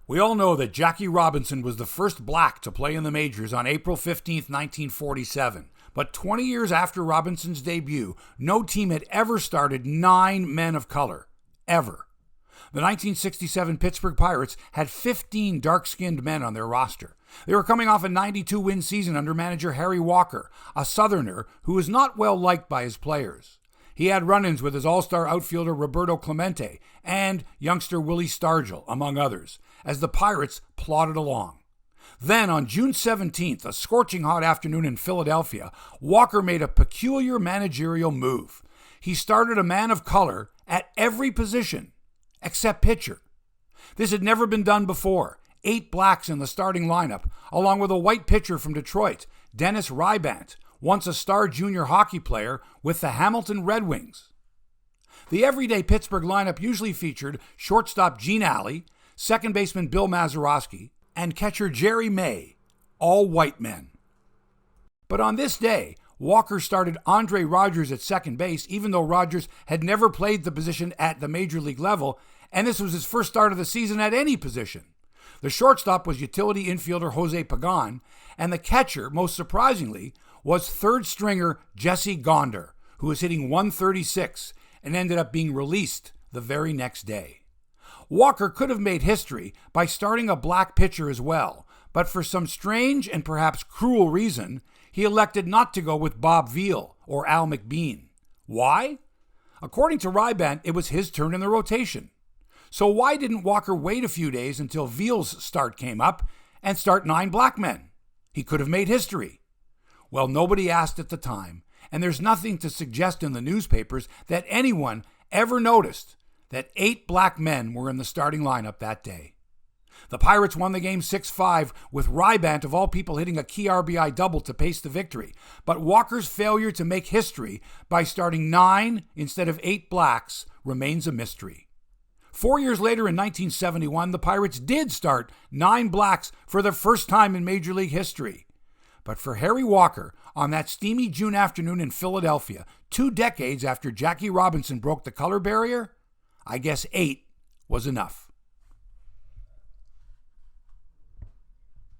We all know that Jackie Robinson was the first black to play in the majors on April 15, 1947. But 20 years after Robinson's debut, no team had ever started 9 men of color. Ever. The 1967 Pittsburgh Pirates had 15 dark-skinned men on their roster. They were coming off a 92-win season under manager Harry Walker, a Southerner who was not well liked by his players. He had run-ins with his all-star outfielder Roberto Clemente and youngster Willie Stargell, among others, as the Pirates plodded along. Then, on June 17th, a scorching hot afternoon in Philadelphia, Walker made a peculiar managerial move. He started a man of color at every position, except pitcher. This had never been done before. 8 blacks in the starting lineup, along with a white pitcher from Detroit, Dennis Rybant, once a star junior hockey player with the Hamilton Red Wings. The everyday Pittsburgh lineup usually featured shortstop Gene Alley, second baseman Bill Mazeroski, and catcher Jerry May, all white men. But on this day, Walker started Andre Rogers at second base, even though Rogers had never played the position at the major league level, and this was his first start of the season at any position. The shortstop was utility infielder Jose Pagan, and the catcher, most surprisingly, was third stringer Jesse Gonder, who was hitting .136 and ended up being released the very next day. Walker could have made history by starting a black pitcher as well, but for some strange and perhaps cruel reason, he elected not to go with Bob Veal or Al McBean. Why? According to Rybant, it was his turn in the rotation. So why didn't Walker wait a few days until Veal's start came up and start 9 black men? He could have made history. Well, nobody asked at the time, and there's nothing to suggest in the newspapers that anyone ever noticed that 8 black men were in the starting lineup that day. The Pirates won the game 6-5, with Rybant of all people hitting a key RBI double to pace the victory. But Walker's failure to make history by starting 9 instead of 8 blacks remains a mystery. 4 years later, in 1971, the Pirates did start 9 blacks for the first time in Major League history. But for Harry Walker, on that steamy June afternoon in Philadelphia, 2 decades after Jackie Robinson broke the color barrier, I guess 8 was enough.